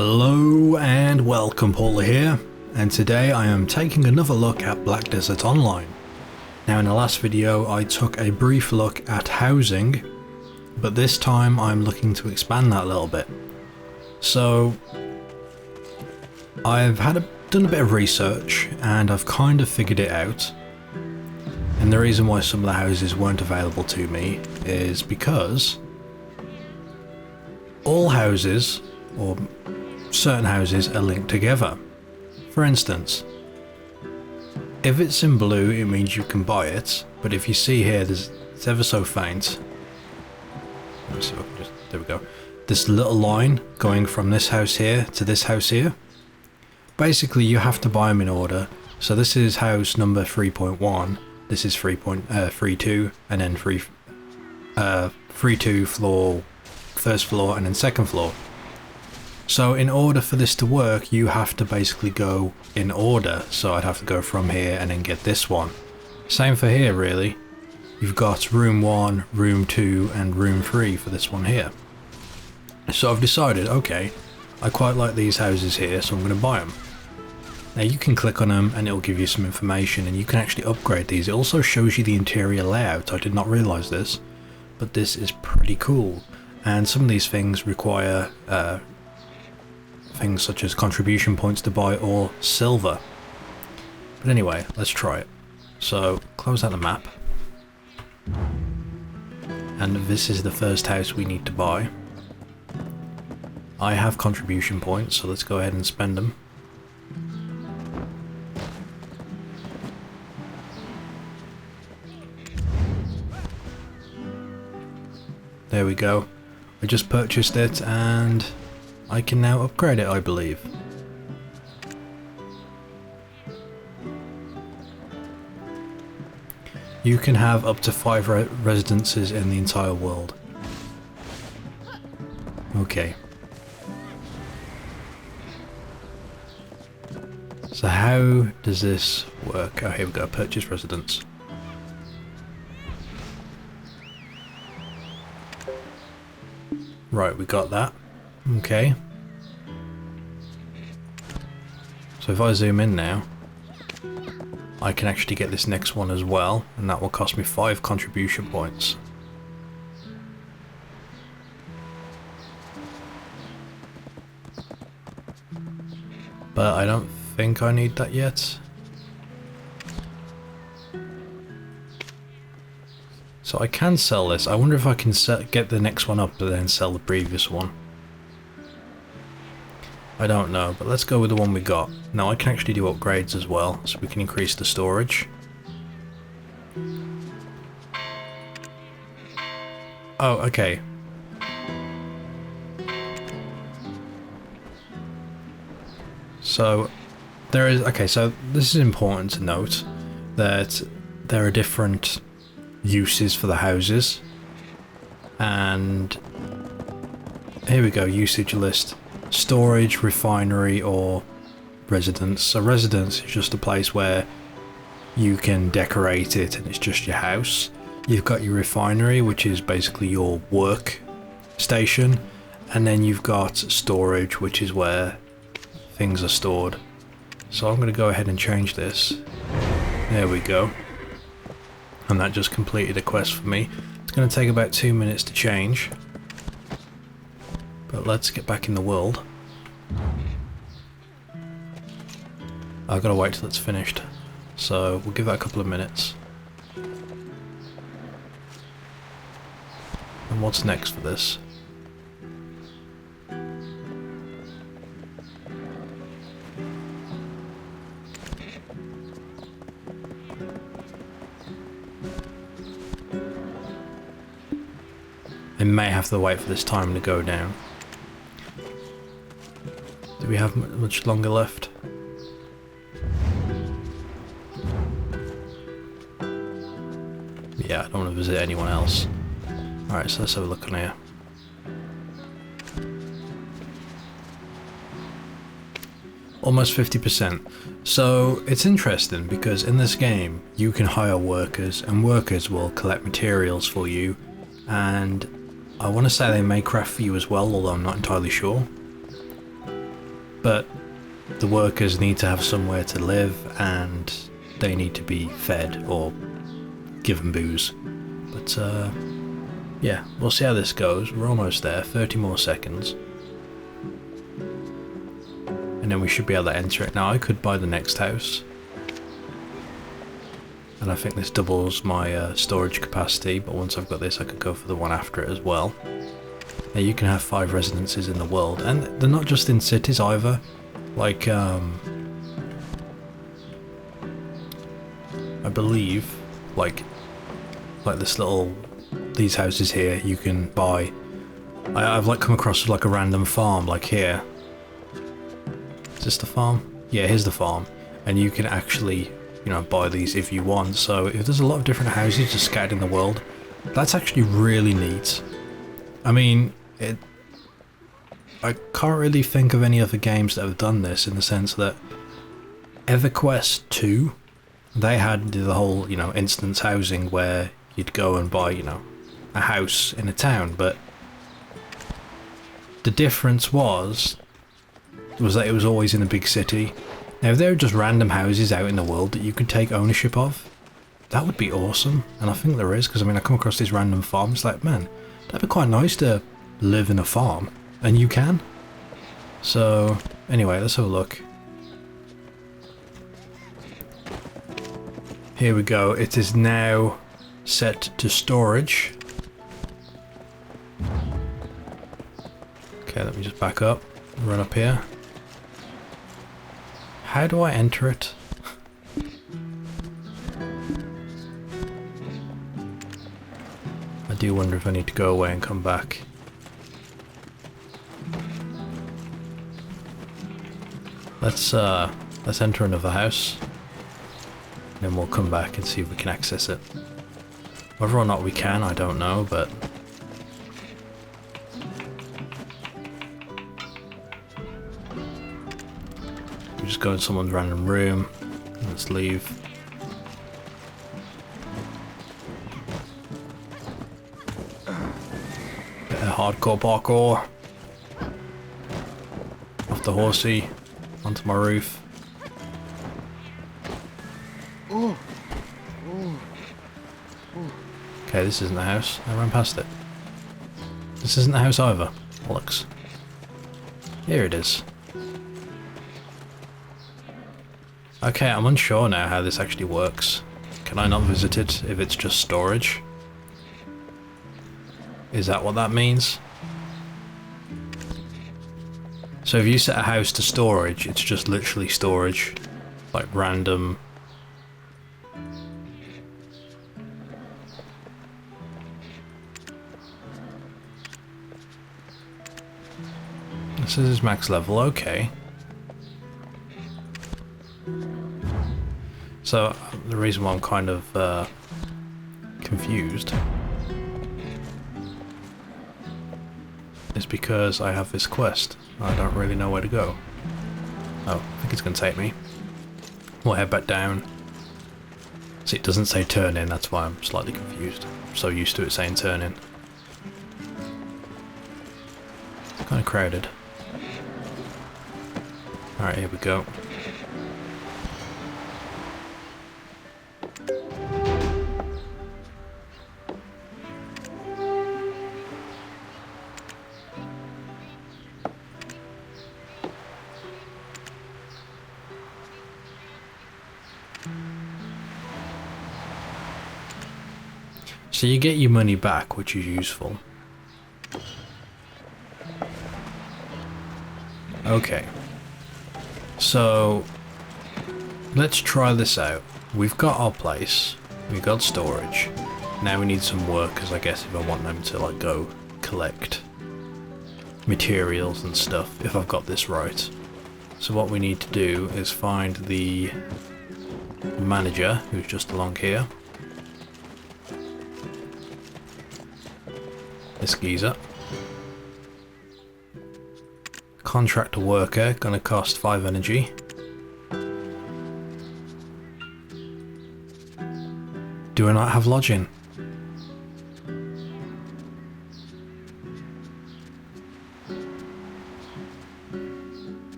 Hello and welcome, Paula here, and today I am taking another look at Black Desert Online. Now in the last video I took a brief look at housing, but this time I'm looking to expand that a little bit. So I've done a bit of research and I've kind of figured it out. And the reason why some of the houses weren't available to me is because all houses, or certain houses, are linked together. For instance, if it's in blue it means you can buy it, but if you see here it's ever so faint. Let me see if I can there we go. This little line going from this house here to this house here. Basically you have to buy them in order. So this is house number 3.1, this is 3.32, and then 3.2 floor, first floor, and then second floor. So in order for this to work, you have to basically go in order. So I'd have to go from here and then get this one. Same for here really. You've got room 1, room 2, and room 3 for this one here. So I've decided, okay, I quite like these houses here, so I'm going to buy them. Now you can click on them and it'll give you some information, and you can actually upgrade these. It also shows you the interior layout. I did not realise this, but this is pretty cool. And some of these things require things such as contribution points to buy or silver. But anyway, let's try it. So close out the map, and this is the first house we need to buy. I have contribution points, so let's go ahead and spend them. There we go. I just purchased it and I can now upgrade it, I believe. You can have up to 5 residences in the entire world. Okay. So how does this work? Oh, here we go, purchase residence. Right, we got that. Okay. So if I zoom in now, I can actually get this next one as well, and that will cost me 5 contribution points. But I don't think I need that yet. So I can sell this. I wonder if I can get the next one up but then sell the previous one. I don't know, but let's go with the one we got. Now I can actually do upgrades as well, so we can increase the storage. Oh, okay. So there is, okay, so this is important to note that there are different uses for the houses, and here we go, usage list. Storage, refinery, or residence. So residence is just a place where you can decorate it and it's just your house. You've got your refinery, which is basically your work station, and then you've got storage, which is where things are stored. So I'm going to go ahead and change this. There we go. And that just completed a quest for me. It's going to take about 2 minutes to change. But let's get back in the world. I've got to wait till it's finished. So we'll give that a couple of minutes. And what's next for this? I may have to wait for this time to go down. Do we have much longer left? Yeah, I don't want to visit anyone else. Alright, so let's have a look on here. Almost 50%. So it's interesting because in this game you can hire workers, and workers will collect materials for you, and I want to say they may craft for you as well, although I'm not entirely sure. but the workers need to have somewhere to live and they need to be fed or given booze. But yeah, we'll see how this goes. We're almost there, 30 more seconds. And then we should be able to enter it. Now I could buy the next house. And I think this doubles my storage capacity, but once I've got this I could go for the one after it as well. Now you can have 5 residences in the world, and they're not just in cities either. Like, I believe, like this little, these houses here, you can buy. I've like come across like a random farm, like here. Is this the farm? Yeah, here's the farm, and you can actually, you know, buy these if you want. So if there's a lot of different houses just scattered in the world, that's actually really neat. I mean, I can't really think of any other games that have done this, in the sense that EverQuest 2, they had the whole, you know, instance housing where you'd go and buy, you know, a house in a town, but the difference was that it was always in a big city. Now if there were just random houses out in the world that you could take ownership of, that would be awesome, and I think there is, because I mean I come across these random farms, like, man, that'd be quite nice to live in a farm, and you can. So anyway, let's have a look. Here we go, it is now set to storage. Okay, let me just back up, run up here. How do I enter it? I do wonder if I need to go away and come back. Let's enter another house. And then we'll come back and see if we can access it. Whether or not we can, I don't know, but we just go in someone's random room. Let's leave. Bit of hardcore parkour. Off the horsey, onto my roof. Okay, this isn't the house. I ran past it. This isn't the house either. Bollocks. Here it is. Okay, I'm unsure now how this actually works. Can I not visit it if it's just storage? Is that what that means? So if you set a house to storage, it's just literally storage. Like random. This is max level, okay. So the reason why I'm kind of confused is because I have this quest. I don't really know where to go. Oh, I think it's going to take me. We'll head back down. See, it doesn't say turn in, that's why I'm slightly confused. I'm so used to it saying turn in. It's kind of crowded. Alright, here we go. So you get your money back, which is useful. Okay. So let's try this out. We've got our place, we've got storage. Now we need some workers, I guess, if I want them to like go collect materials and stuff, if I've got this right. So what we need to do is find the manager, who's just along here. This geezer. Contract a worker, gonna cost 5 energy. Do I not have lodging?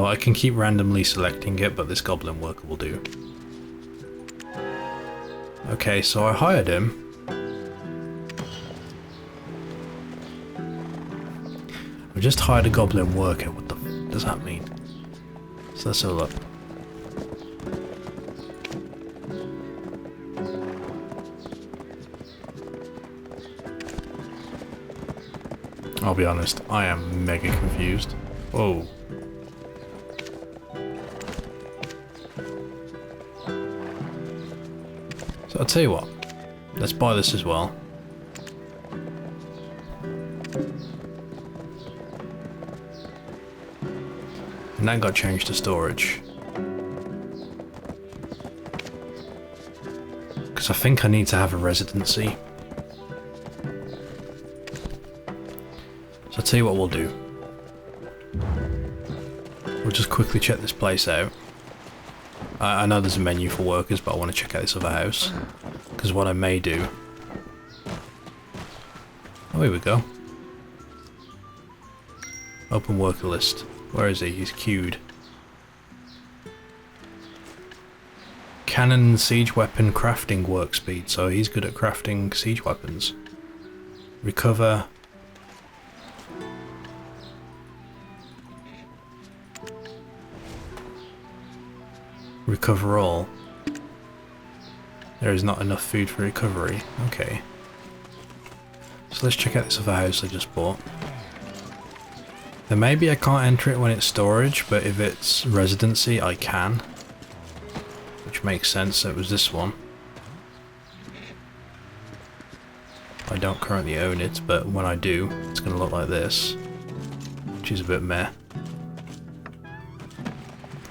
I can keep randomly selecting it, but this goblin worker will do. Okay, so I hired him. I've just hired a goblin worker. What the f does that mean? So let's have a look. I'll be honest, I am mega confused. Whoa. So I'll tell you what, let's buy this as well. And that got changed to storage. Because I think I need to have a residency. So I'll tell you what we'll do. We'll just quickly check this place out. I know there's a menu for workers, but I want to check out this other house. Because what I may do... Oh, here we go. Open worker list. Where is he? He's queued. Cannon and siege weapon crafting work speed, so he's good at crafting siege weapons. Recover. Recover all. There is not enough food for recovery. Okay. So let's check out this other house I just bought. Then maybe I can't enter it when it's storage, but if it's residency, I can. Which makes sense, so it was this one. I don't currently own it, but when I do, it's going to look like this. Which is a bit meh.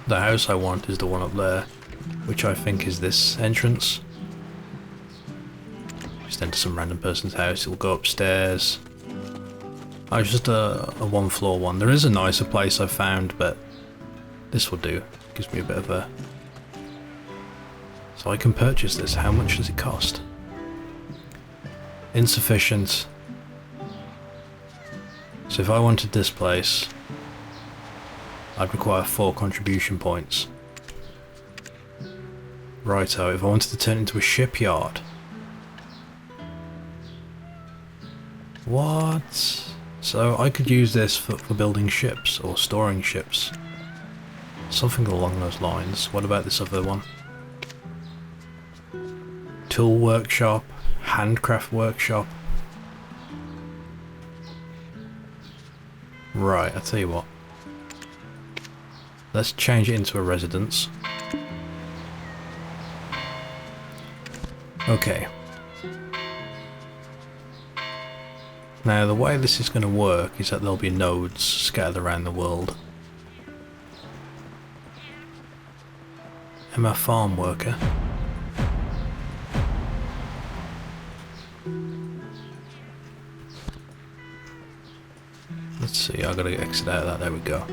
The house I want is the one up there, which I think is this entrance. Just enter some random person's house, it'll go upstairs. Oh, it's just a one floor one. There is a nicer place I found, but this will do. Gives me a bit of a... So I can purchase this. How much does it cost? Insufficient. So if I wanted this place, I'd require 4 contribution points. Righto, if I wanted to turn it into a shipyard. What? So I could use this for building ships or storing ships. Something along those lines. What about this other one? Tool workshop, handcraft workshop. Right, I'll tell you what. Let's change it into a residence. Okay. Now the way this is going to work is that there'll be nodes scattered around the world. Am I a farm worker? Let's see, I gotta exit out of that, there we go.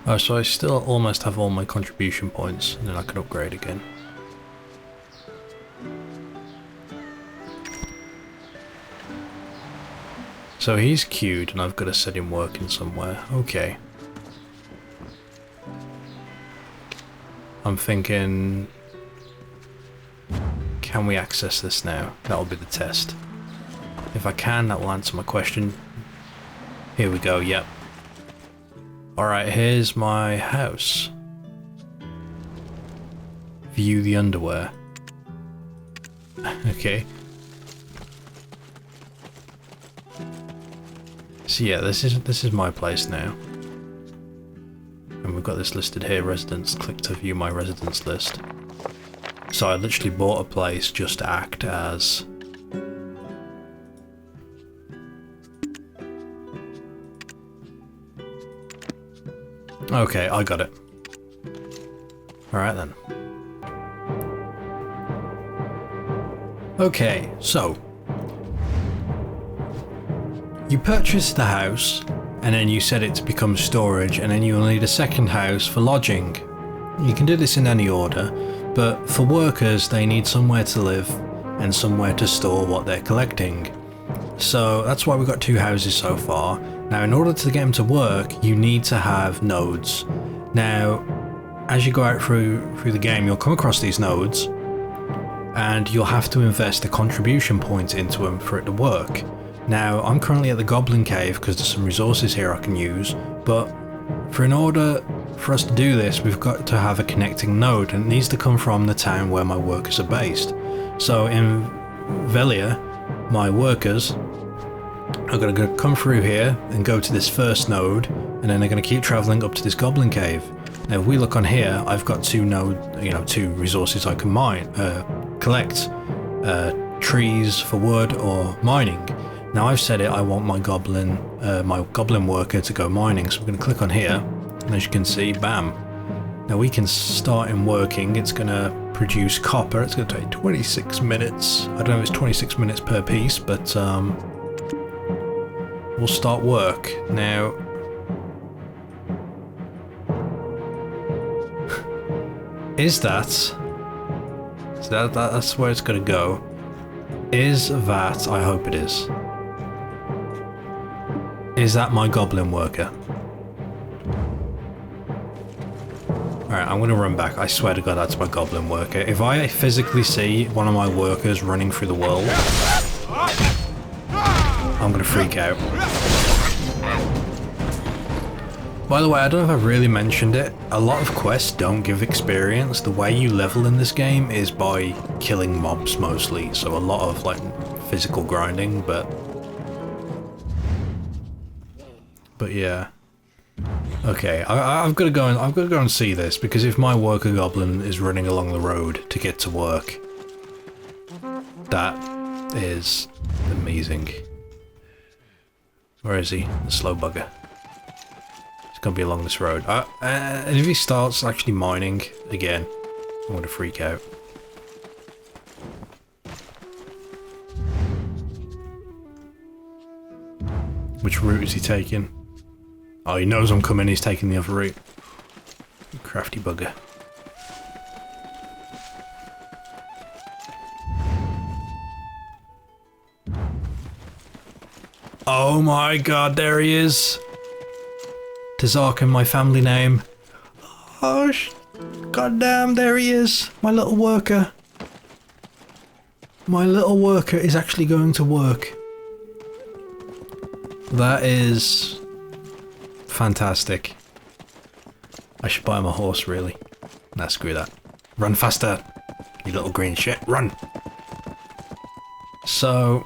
Oh, so I still almost have all my contribution points, and then I can upgrade again. So he's queued, and I've got to set him working somewhere. Okay. I'm thinking... Can we access this now? That'll be the test. If I can, that will answer my question. Here we go, yep. Alright, here's my house. View the underwear. Okay. So yeah, this is my place now. And we've got this listed here, residence. Click to view my residence list. So I literally bought a place just to act as... Okay, I got it. Alright then. Okay, so... You purchase the house, and then you set it to become storage, and then you'll need a second house for lodging. You can do this in any order, but for workers they need somewhere to live and somewhere to store what they're collecting. So that's why we've got 2 houses so far. Now in order to get them to work, you need to have nodes. Now as you go out through the game, you'll come across these nodes and you'll have to invest a contribution point into them for it to work. Now I'm currently at the Goblin Cave because there's some resources here I can use, but in order for us to do this we've got to have a connecting node, and it needs to come from the town where my workers are based. So in Velia, my workers are going to come through here and go to this first node, and then they're going to keep travelling up to this Goblin Cave. Now if we look on here, I've got 2 resources I can collect. Trees for wood or mining. Now I've said it, I want my goblin worker to go mining, so we're going to click on here, and as you can see, bam. Now we can start him working. It's going to produce copper. It's going to take 26 minutes. I don't know if it's 26 minutes per piece, but we'll start work. Now is that's where it's going to go. Is that, I hope it is that my goblin worker? Alright, I'm going to run back. I swear to God that's my goblin worker. If I physically see one of my workers running through the world, I'm going to freak out. By the way, I don't know if I've really mentioned it, a lot of quests don't give experience. The way you level in this game is by killing mobs mostly, so a lot of like physical grinding, but yeah. Okay, I've got to go and see this, because if my worker goblin is running along the road to get to work, that is amazing. Where is he? The slow bugger. It's gonna be along this road. And if he starts actually mining again, I'm gonna freak out. Which route is he taking? Oh, he knows I'm coming, he's taking the other route. Crafty bugger. Oh my God, there he is! Tazarkan, my family name. Oh, goddamn, there he is, my little worker. My little worker is actually going to work. That is fantastic. I should buy him a horse, really. Nah, screw that. Run faster, you little green shit, run! So...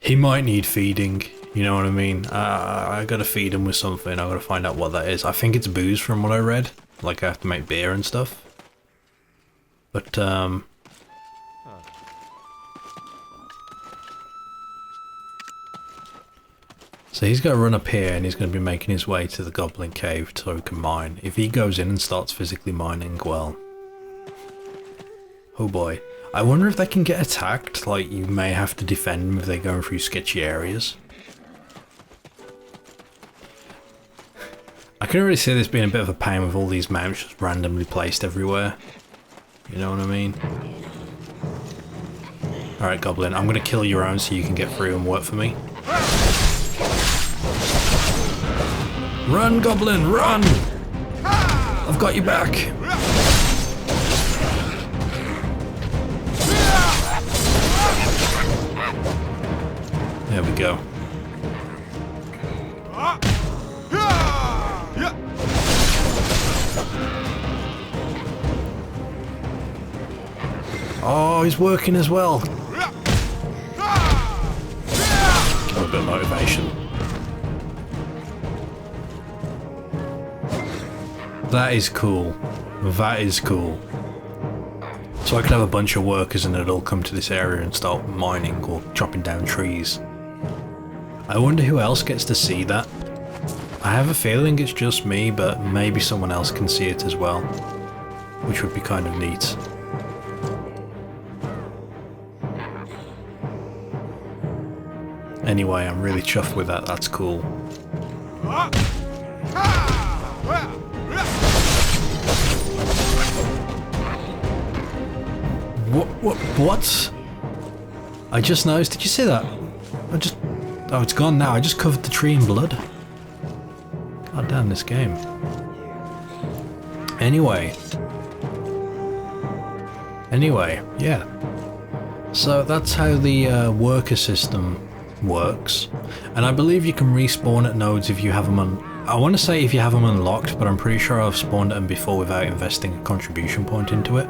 he might need feeding, you know what I mean? I gotta feed him with something, I gotta find out what that is. I think it's booze from what I read. Like I have to make beer and stuff. But, so he's gotta run up here and he's gonna be making his way to the Goblin Cave so he can mine. If he goes in and starts physically mining, well... oh boy. I wonder if they can get attacked, like you may have to defend them if they're going through sketchy areas. I can already see this being a bit of a pain with all these mounts just randomly placed everywhere. You know what I mean? Alright, Goblin, I'm gonna kill your own so you can get through and work for me. Run, Goblin, run! I've got you back! There we go. Oh, he's working as well. A bit of motivation. That is cool. That is cool. So I could have a bunch of workers and they'd all come to this area and start mining or chopping down trees. I wonder who else gets to see that. I have a feeling it's just me, but maybe someone else can see it as well, which would be kind of neat. Anyway, I'm really chuffed with that. That's cool. What? I just noticed. Did you see that? Oh, it's gone now. I just covered the tree in blood. God damn, this game. Anyway, yeah. So that's how the worker system works. And I believe you can respawn at nodes if you have them I want to say if you have them unlocked, but I'm pretty sure I've spawned at them before without investing a contribution point into it.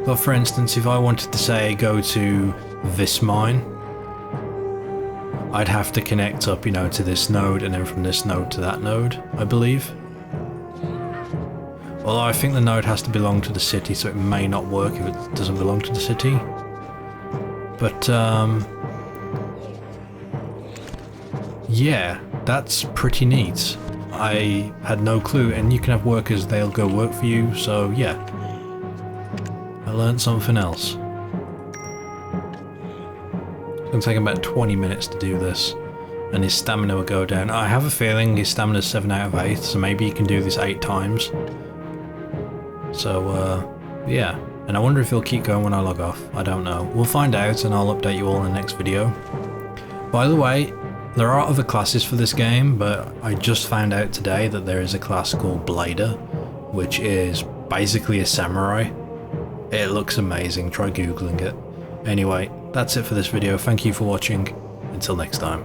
But for instance, if I wanted to say go to this mine, I'd have to connect up, you know, to this node and then from this node to that node, I believe. Although I think the node has to belong to the city, so it may not work if it doesn't belong to the city. But, yeah, that's pretty neat. I had no clue, and you can have workers, they'll go work for you, so yeah. I learned something else. It's going to take about 20 minutes to do this, and his stamina will go down. I have a feeling his stamina is 7 out of 8, so maybe you can do this 8 times. So, yeah. And I wonder if he'll keep going when I log off. I don't know. We'll find out, and I'll update you all in the next video. By the way, there are other classes for this game, but I just found out today that there is a class called Blader, which is basically a samurai. It looks amazing. Try googling it. Anyway, that's it for this video. Thank you for watching. Until next time.